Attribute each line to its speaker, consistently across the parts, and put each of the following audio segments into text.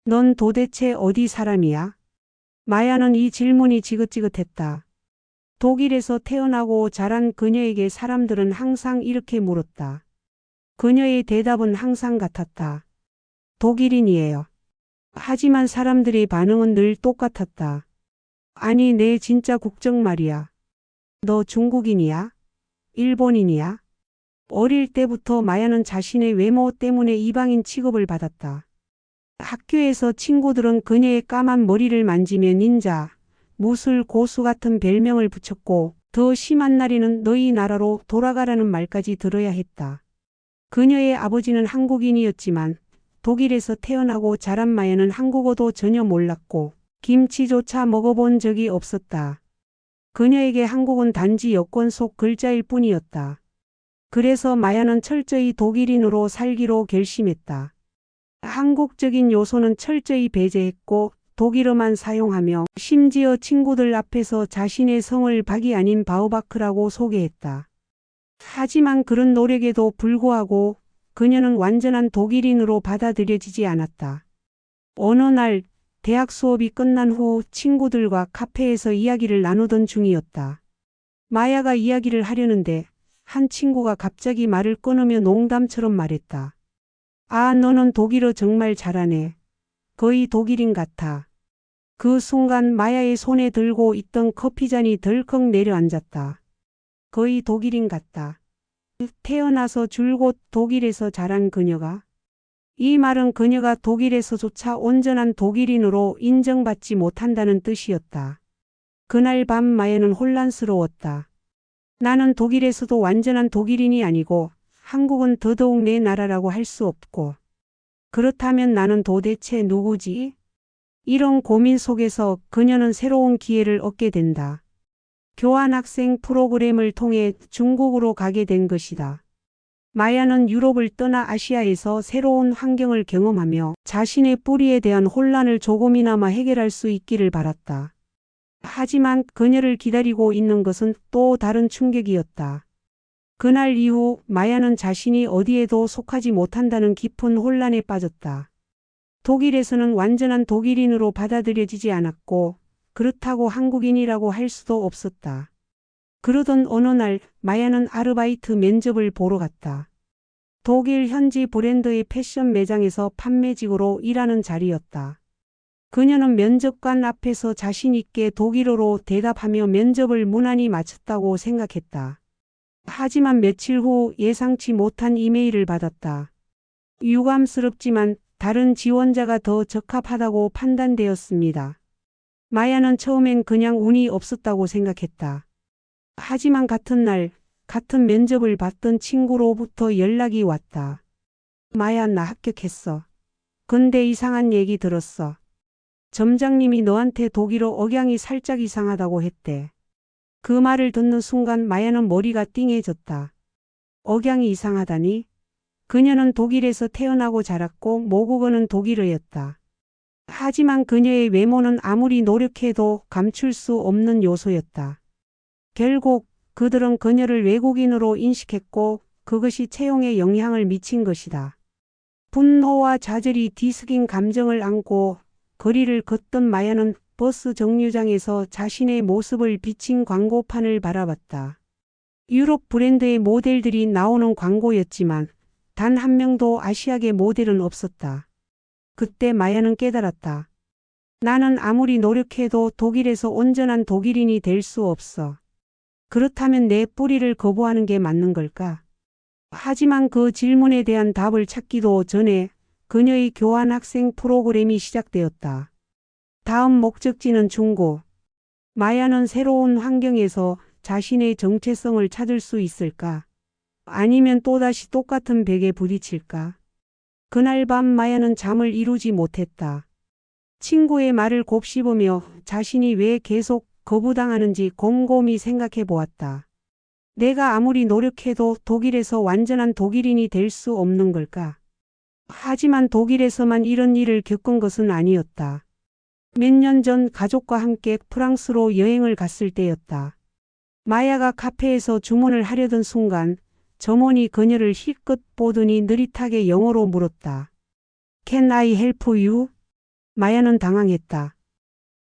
Speaker 1: 넌 도대체 어디 사람이야? 마야는 이 질문이 지긋지긋했다. 독일에서 태어나고 자란 그녀에게 사람들은 항상 이렇게 물었다. 그녀의 대답은 항상 같았다. 독일인이에요. 하지만 사람들의 반응은 늘 똑같았다. 아니, 내 진짜 국적 말이야. 너 중국인이야? 일본인이야? 어릴 때부터 마야는 자신의 외모 때문에 이방인 취급을 받았다. 학교에서 친구들은 그녀의 까만 머리를 만지며 닌자, 무술 고수 같은 별명을 붙였고 더 심한 날에는 너희 나라로 돌아가라는 말까지 들어야 했다. 그녀의 아버지는 한국인이었지만 독일에서 태어나고 자란 마야는 한국어도 전혀 몰랐고 김치조차 먹어본 적이 없었다. 그녀에게 한국은 단지 여권 속 글자일 뿐이었다. 그래서 마야는 철저히 독일인으로 살기로 결심했다. 한국적인 요소는 철저히 배제했고 독일어만 사용하며 심지어 친구들 앞에서 자신의 성을 박이 아닌 바우바크라고 소개했다. 하지만 그런 노력에도 불구하고 그녀는 완전한 독일인으로 받아들여지지 않았다. 어느 날 대학 수업이 끝난 후 친구들과 카페에서 이야기를 나누던 중이었다. 마야가 이야기를 하려는데 한 친구가 갑자기 말을 끊으며 농담처럼 말했다. 아, 너는 독일어 정말 잘하네. 거의 독일인 같아. 그 순간 마야의 손에 들고 있던 커피잔이 덜컥 내려앉았다. 거의 독일인 같다. 태어나서 줄곧 독일에서 자란 그녀가? 이 말은 그녀가 독일에서조차 온전한 독일인으로 인정받지 못한다는 뜻이었다. 그날 밤 마야는 혼란스러웠다. 나는 독일에서도 완전한 독일인이 아니고 한국은 더더욱 내 나라라고 할 수 없고 그렇다면 나는 도대체 누구지? 이런 고민 속에서 그녀는 새로운 기회를 얻게 된다. 교환학생 프로그램을 통해 중국으로 가게 된 것이다. 마야는 유럽을 떠나 아시아에서 새로운 환경을 경험하며 자신의 뿌리에 대한 혼란을 조금이나마 해결할 수 있기를 바랐다. 하지만 그녀를 기다리고 있는 것은 또 다른 충격이었다. 그날 이후 마야는 자신이 어디에도 속하지 못한다는 깊은 혼란에 빠졌다. 독일에서는 완전한 독일인으로 받아들여지지 않았고 그렇다고 한국인이라고 할 수도 없었다. 그러던 어느 날 마야는 아르바이트 면접을 보러 갔다. 독일 현지 브랜드의 패션 매장에서 판매직으로 일하는 자리였다. 그녀는 면접관 앞에서 자신 있게 독일어로 대답하며 면접을 무난히 마쳤다고 생각했다. 하지만 며칠 후 예상치 못한 이메일을 받았다. 유감스럽지만 다른 지원자가 더 적합하다고 판단되었습니다. 마야는 처음엔 그냥 운이 없었다고 생각했다. 하지만 같은 날 같은 면접을 봤던 친구로부터 연락이 왔다. 마야, 나 합격했어. 근데 이상한 얘기 들었어. 점장님이 너한테 독일어 억양이 살짝 이상하다고 했대. 그 말을 듣는 순간 마야는 머리가 띵해졌다. 억양이 이상하다니? 그녀는 독일에서 태어나고 자랐고 모국어는 독일어였다. 하지만 그녀의 외모는 아무리 노력해도 감출 수 없는 요소였다. 결국 그들은 그녀를 외국인으로 인식했고 그것이 채용에 영향을 미친 것이다. 분노와 좌절이 뒤섞인 감정을 안고 거리를 걷던 마야는 버스 정류장에서 자신의 모습을 비친 광고판을 바라봤다. 유럽 브랜드의 모델들이 나오는 광고였지만 단 한 명도 아시아계 모델은 없었다. 그때 마야는 깨달았다. 나는 아무리 노력해도 독일에서 온전한 독일인이 될 수 없어. 그렇다면 내 뿌리를 거부하는 게 맞는 걸까? 하지만 그 질문에 대한 답을 찾기도 전에 그녀의 교환학생 프로그램이 시작되었다. 다음 목적지는 중국. 마야는 새로운 환경에서 자신의 정체성을 찾을 수 있을까? 아니면 또다시 똑같은 벽에 부딪힐까? 그날 밤 마야는 잠을 이루지 못했다. 친구의 말을 곱씹으며 자신이 왜 계속 거부당하는지 곰곰이 생각해 보았다. 내가 아무리 노력해도 독일에서 완전한 독일인이 될 수 없는 걸까? 하지만 독일에서만 이런 일을 겪은 것은 아니었다. 몇 년 전 가족과 함께 프랑스로 여행을 갔을 때였다. 마야가 카페에서 주문을 하려던 순간 점원이 그녀를 힐끗 보더니 느릿하게 영어로 물었다. Can I help you? 마야는 당황했다.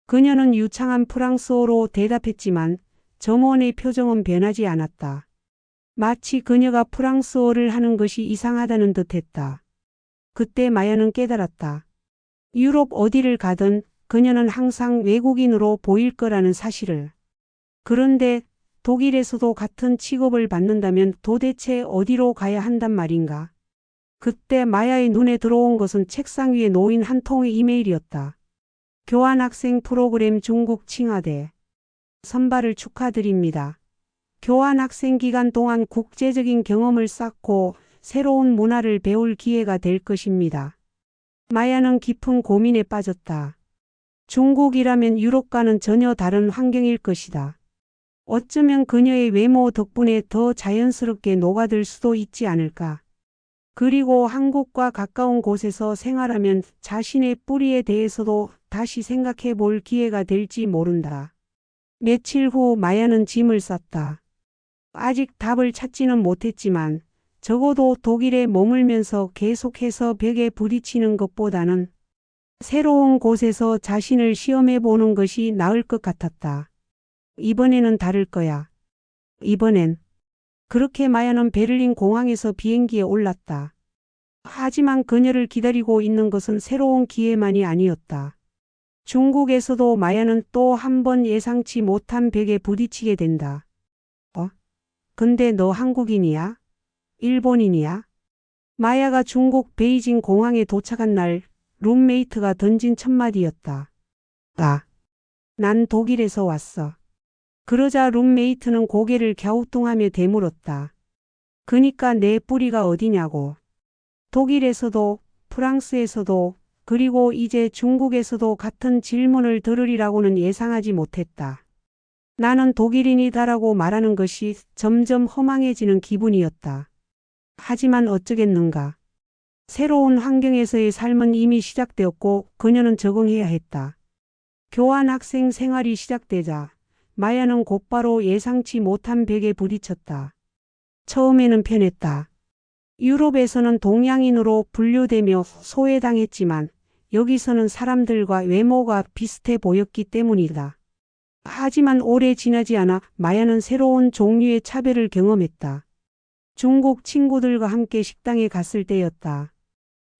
Speaker 1: 그녀는 유창한 프랑스어로 대답했지만 점원의 표정은 변하지 않았다. 마치 그녀가 프랑스어를 하는 것이 이상하다는 듯했다. 그때 마야는 깨달았다. 유럽 어디를 가든 그녀는 항상 외국인으로 보일 거라는 사실을. 그런데 독일에서도 같은 취급을 받는다면 도대체 어디로 가야 한단 말인가? 그때 마야의 눈에 들어온 것은 책상 위에 놓인 한 통의 이메일이었다. 교환학생 프로그램 중국 칭화대. 선발을 축하드립니다. 교환학생 기간 동안 국제적인 경험을 쌓고 새로운 문화를 배울 기회가 될 것입니다. 마야는 깊은 고민에 빠졌다. 중국이라면 유럽과는 전혀 다른 환경일 것이다. 어쩌면 그녀의 외모 덕분에 더 자연스럽게 녹아들 수도 있지 않을까. 그리고 한국과 가까운 곳에서 생활하면 자신의 뿌리에 대해서도 다시 생각해 볼 기회가 될지 모른다. 며칠 후 마야는 짐을 쌌다. 아직 답을 찾지는 못했지만 적어도 독일에 머물면서 계속해서 벽에 부딪히는 것보다는 새로운 곳에서 자신을 시험해 보는 것이 나을 것 같았다. 이번에는 다를 거야. 이번엔. 그렇게 마야는 베를린 공항에서 비행기에 올랐다. 하지만 그녀를 기다리고 있는 것은 새로운 기회만이 아니었다. 중국에서도 마야는 또 한 번 예상치 못한 벽에 부딪히게 된다. 근데 너 한국인이야? 일본인이야? 마야가 중국 베이징 공항에 도착한 날 룸메이트가 던진 첫 마디였다. 난 독일에서 왔어. 그러자 룸메이트는 고개를 갸우뚱하며 되물었다. 그니까 내 뿌리가 어디냐고. 독일에서도 프랑스에서도 그리고 이제 중국에서도 같은 질문을 들으리라고는 예상하지 못했다. 나는 독일인이다라고 말하는 것이 점점 허망해지는 기분이었다. 하지만 어쩌겠는가. 새로운 환경에서의 삶은 이미 시작되었고 그녀는 적응해야 했다. 교환학생 생활이 시작되자 마야는 곧바로 예상치 못한 벽에 부딪혔다. 처음에는 편했다. 유럽에서는 동양인으로 분류되며 소외당했지만 여기서는 사람들과 외모가 비슷해 보였기 때문이다. 하지만 오래 지나지 않아 마야는 새로운 종류의 차별을 경험했다. 중국 친구들과 함께 식당에 갔을 때였다.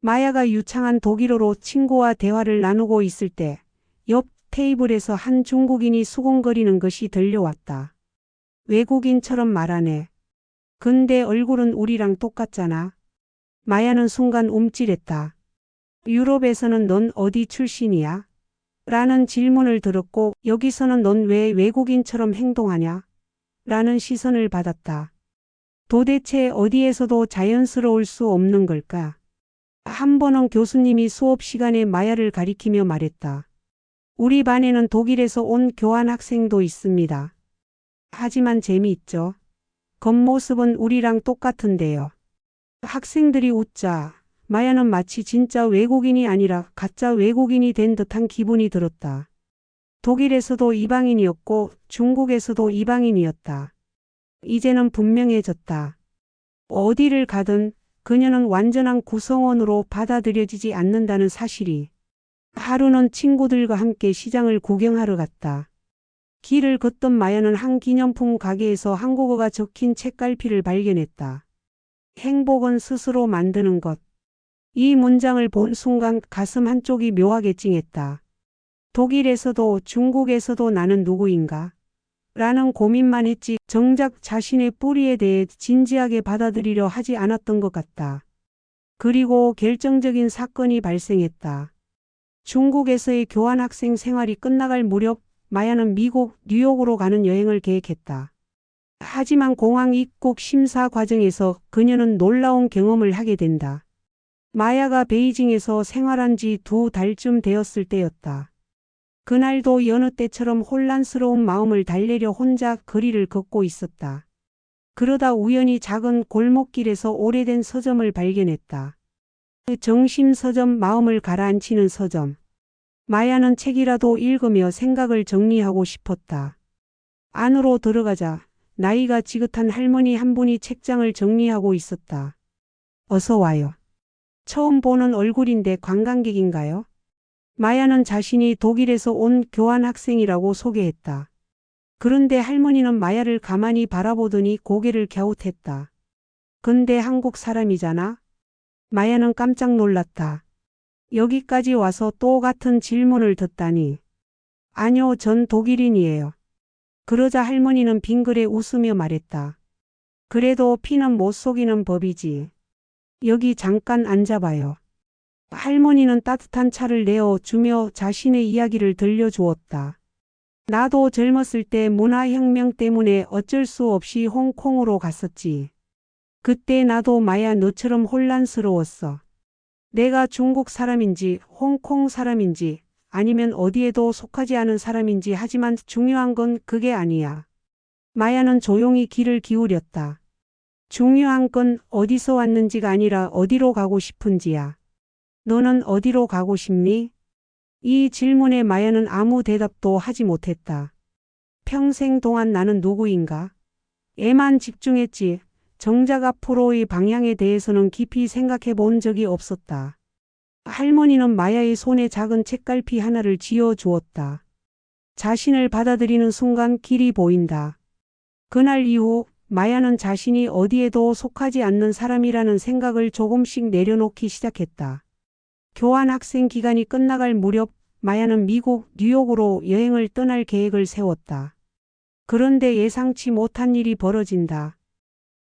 Speaker 1: 마야가 유창한 독일어로 친구와 대화를 나누고 있을 때 옆 테이블에서 한 중국인이 수군거리는 것이 들려왔다. 외국인처럼 말하네. 근데 얼굴은 우리랑 똑같잖아. 마야는 순간 움찔했다. 유럽에서는 넌 어디 출신이야? 라는 질문을 들었고 여기서는 넌 왜 외국인처럼 행동하냐? 라는 시선을 받았다. 도대체 어디에서도 자연스러울 수 없는 걸까? 한 번은 교수님이 수업 시간에 마야를 가리키며 말했다. 우리 반에는 독일에서 온 교환학생도 있습니다. 하지만 재미있죠? 겉모습은 우리랑 똑같은데요. 학생들이 웃자 마야는 마치 진짜 외국인이 아니라 가짜 외국인이 된 듯한 기분이 들었다. 독일에서도 이방인이었고 중국에서도 이방인이었다. 이제는 분명해졌다. 어디를 가든 그녀는 완전한 구성원으로 받아들여지지 않는다는 사실이. 하루는 친구들과 함께 시장을 구경하러 갔다. 길을 걷던 마야는 한 기념품 가게에서 한국어가 적힌 책갈피를 발견했다. 행복은 스스로 만드는 것. 이 문장을 본 순간 가슴 한쪽이 묘하게 찡했다. 독일에서도 중국에서도 나는 누구인가? 라는 고민만 했지 정작 자신의 뿌리에 대해 진지하게 받아들이려 하지 않았던 것 같다. 그리고 결정적인 사건이 발생했다. 중국에서의 교환학생 생활이 끝나갈 무렵 마야는 미국 뉴욕으로 가는 여행을 계획했다. 하지만 공항 입국 심사 과정에서 그녀는 놀라운 경험을 하게 된다. 마야가 베이징에서 생활한 지 2달쯤 되었을 때였다. 그날도 여느 때처럼 혼란스러운 마음을 달래려 혼자 거리를 걷고 있었다. 그러다 우연히 작은 골목길에서 오래된 서점을 발견했다. 그 정심 서점, 마음을 가라앉히는 서점. 마야는 책이라도 읽으며 생각을 정리하고 싶었다. 안으로 들어가자 나이가 지긋한 할머니 한 분이 책장을 정리하고 있었다. 어서 와요. 처음 보는 얼굴인데 관광객인가요? 마야는 자신이 독일에서 온 교환학생이라고 소개했다. 그런데 할머니는 마야를 가만히 바라보더니 고개를 갸웃했다. 근데 한국 사람이잖아? 마야는 깜짝 놀랐다. 여기까지 와서 또 같은 질문을 듣다니. 아니요, 전 독일인이에요. 그러자 할머니는 빙그레 웃으며 말했다. 그래도 피는 못 속이는 법이지. 여기 잠깐 앉아봐요. 할머니는 따뜻한 차를 내어 주며 자신의 이야기를 들려주었다. 나도 젊었을 때 문화혁명 때문에 어쩔 수 없이 홍콩으로 갔었지. 그때 나도 마야 너처럼 혼란스러웠어. 내가 중국 사람인지 홍콩 사람인지 아니면 어디에도 속하지 않은 사람인지 하지만 중요한 건 그게 아니야. 마야는 조용히 귀를 기울였다. 중요한 건 어디서 왔는지가 아니라 어디로 가고 싶은지야. 너는 어디로 가고 싶니? 이 질문에 마야는 아무 대답도 하지 못했다. 평생 동안 나는 누구인가? 에만 집중했지. 정작 앞으로의 방향에 대해서는 깊이 생각해 본 적이 없었다. 할머니는 마야의 손에 작은 책갈피 하나를 쥐어 주었다. 자신을 받아들이는 순간 길이 보인다. 그날 이후 마야는 자신이 어디에도 속하지 않는 사람이라는 생각을 조금씩 내려놓기 시작했다. 교환학생 기간이 끝나갈 무렵 마야는 미국 뉴욕으로 여행을 떠날 계획을 세웠다. 그런데 예상치 못한 일이 벌어진다.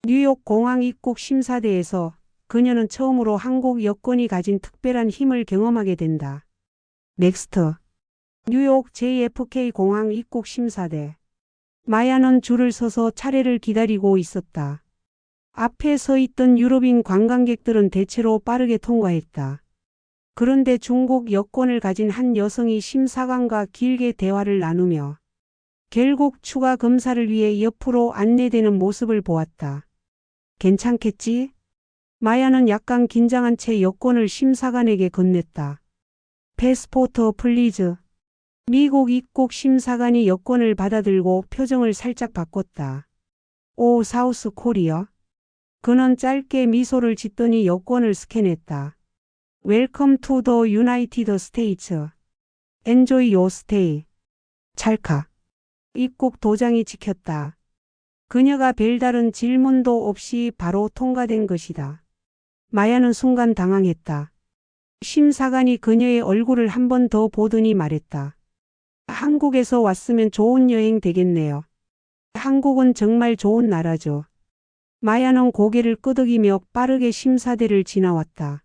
Speaker 1: 뉴욕 공항 입국 심사대에서 그녀는 처음으로 한국 여권이 가진 특별한 힘을 경험하게 된다. 넥스트. 뉴욕 JFK 공항 입국 심사대. 마야는 줄을 서서 차례를 기다리고 있었다. 앞에 서 있던 유럽인 관광객들은 대체로 빠르게 통과했다. 그런데 중국 여권을 가진 한 여성이 심사관과 길게 대화를 나누며 결국 추가 검사를 위해 옆으로 안내되는 모습을 보았다. 괜찮겠지? 마야는 약간 긴장한 채 여권을 심사관에게 건넸다. 패스포트 플리즈. 미국 입국 심사관이 여권을 받아들고 표정을 살짝 바꿨다. 오, 사우스 코리아? 그는 짧게 미소를 짓더니 여권을 스캔했다. Welcome to the United States. Enjoy your stay. 찰칵. 입국 도장이 찍혔다. 그녀가 별다른 질문도 없이 바로 통과된 것이다. 마야는 순간 당황했다. 심사관이 그녀의 얼굴을 한 번 더 보더니 말했다. 한국에서 왔으면 좋은 여행 되겠네요. 한국은 정말 좋은 나라죠. 마야는 고개를 끄덕이며 빠르게 심사대를 지나왔다.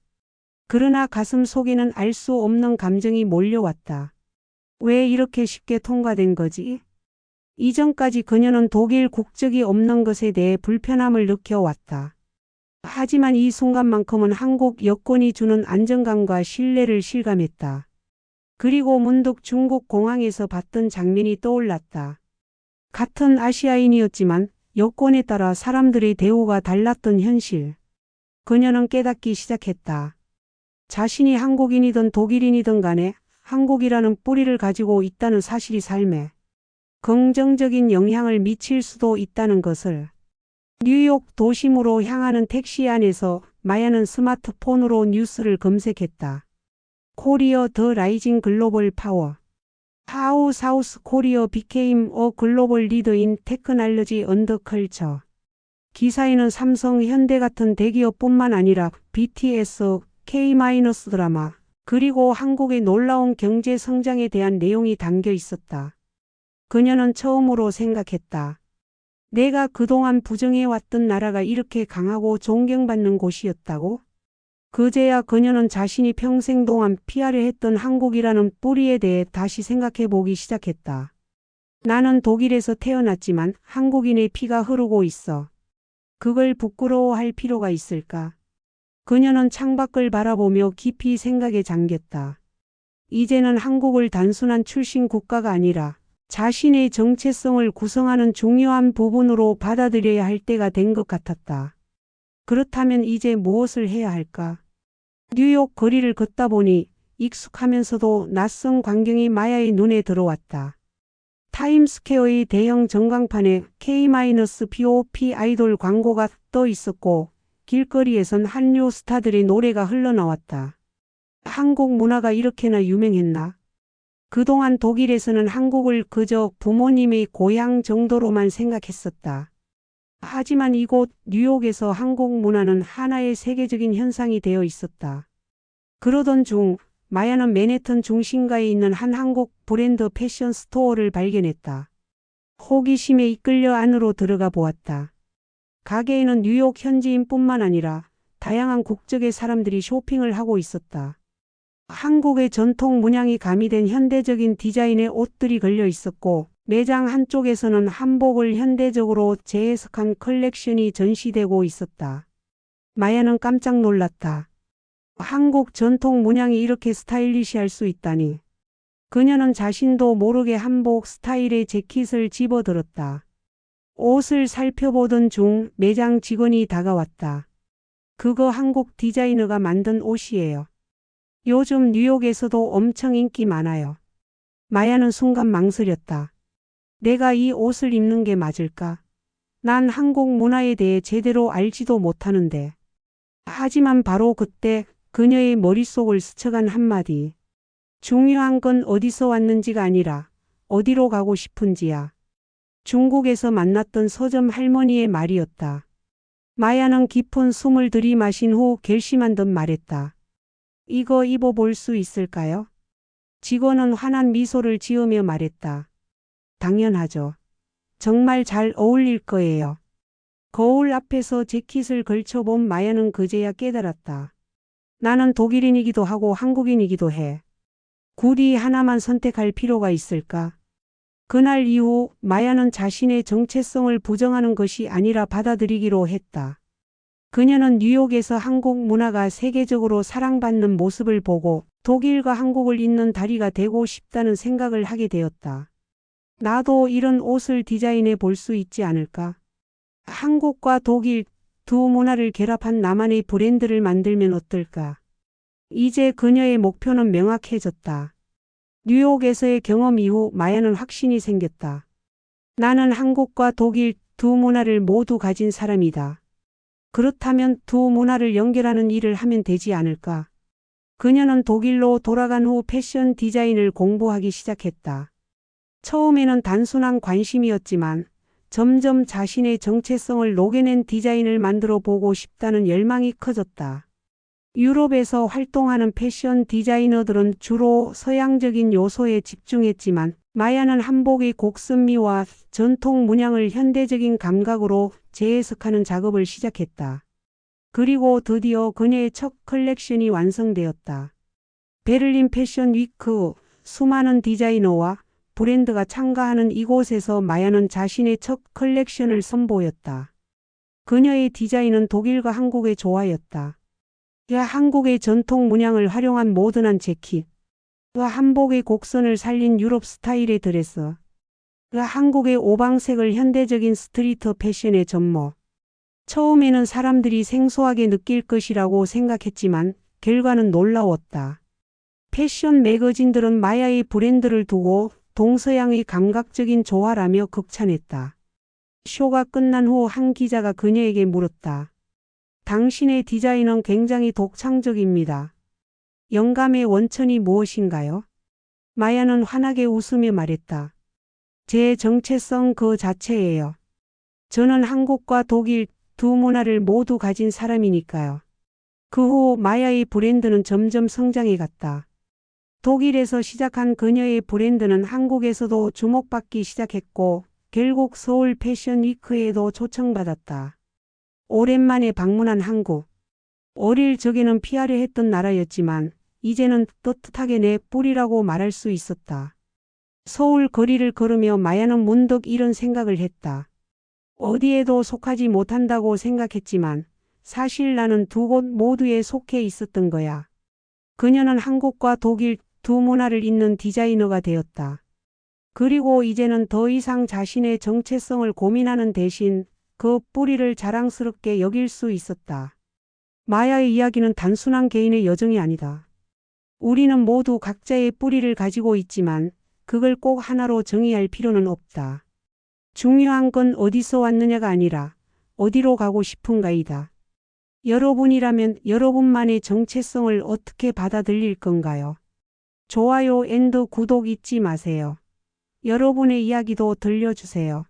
Speaker 1: 그러나 가슴 속에는 알 수 없는 감정이 몰려왔다. 왜 이렇게 쉽게 통과된 거지? 이전까지 그녀는 독일 국적이 없는 것에 대해 불편함을 느껴왔다. 하지만 이 순간만큼은 한국 여권이 주는 안정감과 신뢰를 실감했다. 그리고 문득 중국 공항에서 봤던 장면이 떠올랐다. 같은 아시아인이었지만 여권에 따라 사람들의 대우가 달랐던 현실. 그녀는 깨닫기 시작했다. 자신이 한국인이든 독일인이든 간에 한국이라는 뿌리를 가지고 있다는 사실이 삶에 긍정적인 영향을 미칠 수도 있다는 것을. 뉴욕 도심으로 향하는 택시 안에서 마야는 스마트폰으로 뉴스를 검색했다. 코리아 더 라이징 글로벌 파워. How South Korea became a global leader in technology and culture. 기사에는 삼성, 현대 같은 대기업뿐만 아니라 BTS, K-드라마, 그리고 한국의 놀라운 경제 성장에 대한 내용이 담겨 있었다. 그녀는 처음으로 생각했다. 내가 그동안 부정해왔던 나라가 이렇게 강하고 존경받는 곳이었다고? 그제야 그녀는 자신이 평생 동안 피하려 했던 한국이라는 뿌리에 대해 다시 생각해 보기 시작했다. 나는 독일에서 태어났지만 한국인의 피가 흐르고 있어. 그걸 부끄러워할 필요가 있을까? 그녀는 창밖을 바라보며 깊이 생각에 잠겼다. 이제는 한국을 단순한 출신 국가가 아니라 자신의 정체성을 구성하는 중요한 부분으로 받아들여야 할 때가 된 것 같았다. 그렇다면 이제 무엇을 해야 할까? 뉴욕 거리를 걷다 보니 익숙하면서도 낯선 광경이 마야의 눈에 들어왔다. 타임스퀘어의 대형 전광판에 K-POP 아이돌 광고가 떠 있었고 길거리에선 한류 스타들의 노래가 흘러나왔다. 한국 문화가 이렇게나 유명했나? 그동안 독일에서는 한국을 그저 부모님의 고향 정도로만 생각했었다. 하지만 이곳 뉴욕에서 한국 문화는 하나의 세계적인 현상이 되어 있었다. 그러던 중 마야는 맨해튼 중심가에 있는 한 한국 브랜드 패션 스토어를 발견했다. 호기심에 이끌려 안으로 들어가 보았다. 가게에는 뉴욕 현지인뿐만 아니라 다양한 국적의 사람들이 쇼핑을 하고 있었다. 한국의 전통 문양이 가미된 현대적인 디자인의 옷들이 걸려 있었고, 매장 한쪽에서는 한복을 현대적으로 재해석한 컬렉션이 전시되고 있었다. 마야는 깜짝 놀랐다. 한국 전통 문양이 이렇게 스타일리시할 수 있다니. 그녀는 자신도 모르게 한복 스타일의 재킷을 집어들었다. 옷을 살펴보던 중 매장 직원이 다가왔다. 그거 한국 디자이너가 만든 옷이에요. 요즘 뉴욕에서도 엄청 인기 많아요. 마야는 순간 망설였다. 내가 이 옷을 입는 게 맞을까? 난 한국 문화에 대해 제대로 알지도 못하는데. 하지만 바로 그때 그녀의 머릿속을 스쳐간 한마디. 중요한 건 어디서 왔는지가 아니라 어디로 가고 싶은지야. 중국에서 만났던 서점 할머니의 말이었다. 마야는 깊은 숨을 들이마신 후 결심한 듯 말했다. 이거 입어볼 수 있을까요? 직원은 환한 미소를 지으며 말했다. 당연하죠. 정말 잘 어울릴 거예요. 거울 앞에서 재킷을 걸쳐본 마야는 그제야 깨달았다. 나는 독일인이기도 하고 한국인이기도 해. 굳이 하나만 선택할 필요가 있을까? 그날 이후 마야는 자신의 정체성을 부정하는 것이 아니라 받아들이기로 했다. 그녀는 뉴욕에서 한국 문화가 세계적으로 사랑받는 모습을 보고 독일과 한국을 잇는 다리가 되고 싶다는 생각을 하게 되었다. 나도 이런 옷을 디자인해 볼 수 있지 않을까? 한국과 독일 두 문화를 결합한 나만의 브랜드를 만들면 어떨까? 이제 그녀의 목표는 명확해졌다. 뉴욕에서의 경험 이후 마야는 확신이 생겼다. 나는 한국과 독일 두 문화를 모두 가진 사람이다. 그렇다면 두 문화를 연결하는 일을 하면 되지 않을까? 그녀는 독일로 돌아간 후 패션 디자인을 공부하기 시작했다. 처음에는 단순한 관심이었지만 점점 자신의 정체성을 녹여낸 디자인을 만들어 보고 싶다는 열망이 커졌다. 유럽에서 활동하는 패션 디자이너들은 주로 서양적인 요소에 집중했지만 마야는 한복의 곡선미와 전통 문양을 현대적인 감각으로 재해석하는 작업을 시작했다. 그리고 드디어 그녀의 첫 컬렉션이 완성되었다. 베를린 패션 위크, 수많은 디자이너와 브랜드가 참가하는 이곳에서 마야는 자신의 첫 컬렉션을 선보였다. 그녀의 디자인은 독일과 한국의 조화였다. 한국의 전통 문양을 활용한 모던한 재킷, 한복의 곡선을 살린 유럽 스타일의 드레스, 한국의 오방색을 현대적인 스트리트 패션의 접목. 처음에는 사람들이 생소하게 느낄 것이라고 생각했지만 결과는 놀라웠다. 패션 매거진들은 마야의 브랜드를 두고 동서양의 감각적인 조화라며 극찬했다. 쇼가 끝난 후 한 기자가 그녀에게 물었다. 당신의 디자인은 굉장히 독창적입니다. 영감의 원천이 무엇인가요? 마야는 환하게 웃으며 말했다. 제 정체성 그 자체예요. 저는 한국과 독일 두 문화를 모두 가진 사람이니까요. 그 후 마야의 브랜드는 점점 성장해 갔다. 독일에서 시작한 그녀의 브랜드는 한국에서도 주목받기 시작했고 결국 서울 패션 위크에도 초청받았다. 오랜만에 방문한 한국. 어릴 적에는 피하려 했던 나라였지만 이제는 떳떳하게 내 뿌리라고 말할 수 있었다. 서울 거리를 걸으며 마야는 문득 이런 생각을 했다. 어디에도 속하지 못한다고 생각했지만 사실 나는 두 곳 모두에 속해 있었던 거야. 그녀는 한국과 독일 두 문화를 잇는 디자이너가 되었다. 그리고 이제는 더 이상 자신의 정체성을 고민하는 대신 그 뿌리를 자랑스럽게 여길 수 있었다. 마야의 이야기는 단순한 개인의 여정이 아니다. 우리는 모두 각자의 뿌리를 가지고 있지만 그걸 꼭 하나로 정의할 필요는 없다. 중요한 건 어디서 왔느냐가 아니라 어디로 가고 싶은가이다. 여러분이라면 여러분만의 정체성을 어떻게 받아들일 건가요? 좋아요 앤 구독 잊지 마세요. 여러분의 이야기도 들려주세요.